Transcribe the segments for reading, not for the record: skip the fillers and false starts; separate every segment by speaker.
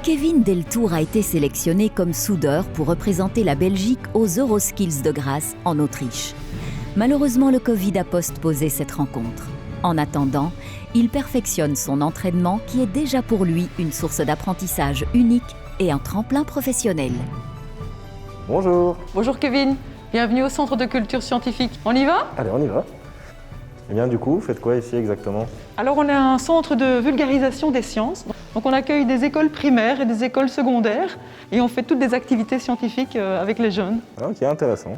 Speaker 1: Kevin Deltour a été sélectionné comme soudeur pour représenter la Belgique aux Euroskills de Graz en Autriche. Malheureusement, le Covid a postposé cette rencontre. En attendant, il perfectionne son entraînement qui est déjà pour lui une source d'apprentissage unique et un tremplin professionnel.
Speaker 2: Bonjour.
Speaker 3: Bonjour Kevin, bienvenue au Centre de culture scientifique. On y va?
Speaker 2: Allez, on y va. Eh bien, du coup, vous faites quoi ici exactement?
Speaker 3: Alors on est un centre de vulgarisation des sciences. Donc on accueille des écoles primaires et des écoles secondaires et on fait toutes des activités scientifiques avec les jeunes.
Speaker 2: Ah, ok, intéressant.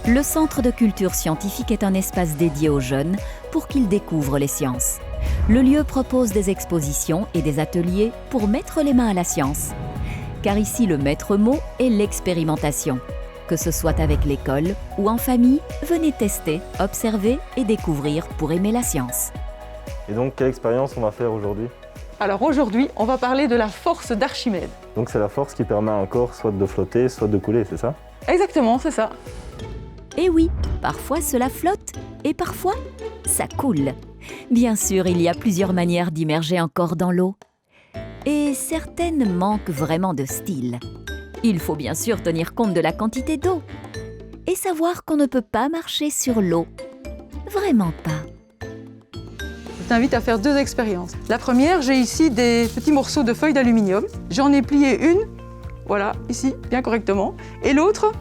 Speaker 1: Le Centre de culture scientifique est un espace dédié aux jeunes pour qu'ils découvrent les sciences. Le lieu propose des expositions et des ateliers pour mettre les mains à la science. Car ici, le maître mot est l'expérimentation. Que ce soit avec l'école ou en famille, venez tester, observer et découvrir pour aimer la science.
Speaker 2: Et donc, quelle expérience on va faire aujourd'hui?
Speaker 3: Alors aujourd'hui, on va parler de la force d'Archimède.
Speaker 2: Donc, c'est la force qui permet à un corps soit de flotter, soit de couler, c'est ça?
Speaker 3: Exactement, c'est ça.
Speaker 1: Et oui, parfois cela flotte et parfois ça coule. Bien sûr, il y a plusieurs manières d'immerger un corps dans l'eau. Et certaines manquent vraiment de style. Il faut bien sûr tenir compte de la quantité d'eau et savoir qu'on ne peut pas marcher sur l'eau. Vraiment pas.
Speaker 3: Je t'invite à faire deux expériences. La première, j'ai ici des petits morceaux de feuilles d'aluminium. J'en ai plié une, voilà, ici, bien correctement. Et l'autre,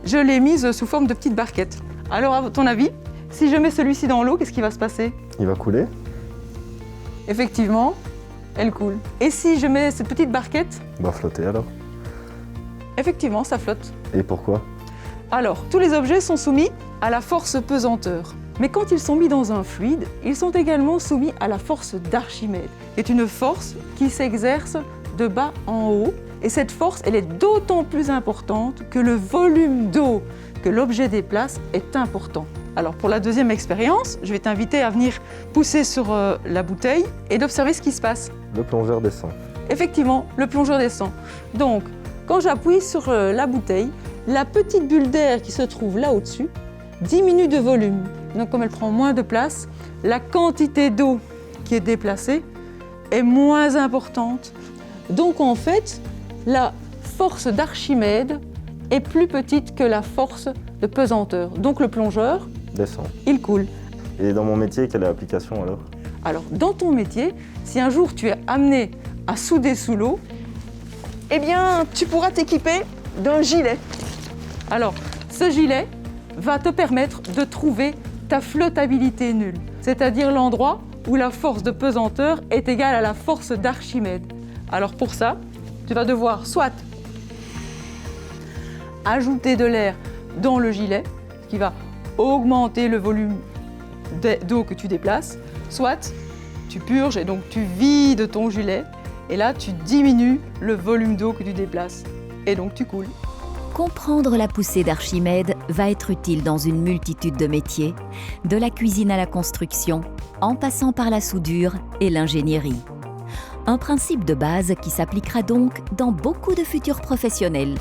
Speaker 3: je l'ai mise sous forme de petites barquettes. Alors, à ton avis, si je mets celui-ci dans l'eau, qu'est-ce qui va se passer?
Speaker 2: Il va couler?
Speaker 3: Effectivement, elle coule. Et si je mets cette petite barquette?
Speaker 2: Il va flotter alors.
Speaker 3: Effectivement, ça flotte.
Speaker 2: Et pourquoi?
Speaker 3: Alors, tous les objets sont soumis à la force pesanteur. Mais quand ils sont mis dans un fluide, ils sont également soumis à la force d'Archimède, qui est une force qui s'exerce de bas en haut. Et cette force, elle est d'autant plus importante que le volume d'eau que l'objet déplace est important. Alors pour la deuxième expérience, je vais t'inviter à venir pousser sur la bouteille et d'observer ce qui se passe.
Speaker 2: Le plongeur descend.
Speaker 3: Effectivement, le plongeur descend. Donc, quand j'appuie sur la bouteille, la petite bulle d'air qui se trouve là au-dessus diminue de volume. Donc comme elle prend moins de place, la quantité d'eau qui est déplacée est moins importante. Donc en fait, la force d'Archimède est plus petite que la force de pesanteur. Donc le plongeur,
Speaker 2: Descend.
Speaker 3: il coule.
Speaker 2: Et dans mon métier, quelle est l'application alors?
Speaker 3: Alors dans ton métier, si un jour tu es amené à souder sous l'eau, eh bien tu pourras t'équiper d'un gilet. Alors ce gilet va te permettre de trouver ta flottabilité nulle, c'est-à-dire l'endroit où la force de pesanteur est égale à la force d'Archimède. Alors pour ça, tu vas devoir soit ajouter de l'air dans le gilet, ce qui va augmenter le volume d'eau que tu déplaces, soit tu purges et donc tu vides ton gilet, et là tu diminues le volume d'eau que tu déplaces, et donc tu coules.
Speaker 1: Comprendre la poussée d'Archimède va être utile dans une multitude de métiers, de la cuisine à la construction, en passant par la soudure et l'ingénierie. Un principe de base qui s'appliquera donc dans beaucoup de futurs professionnels.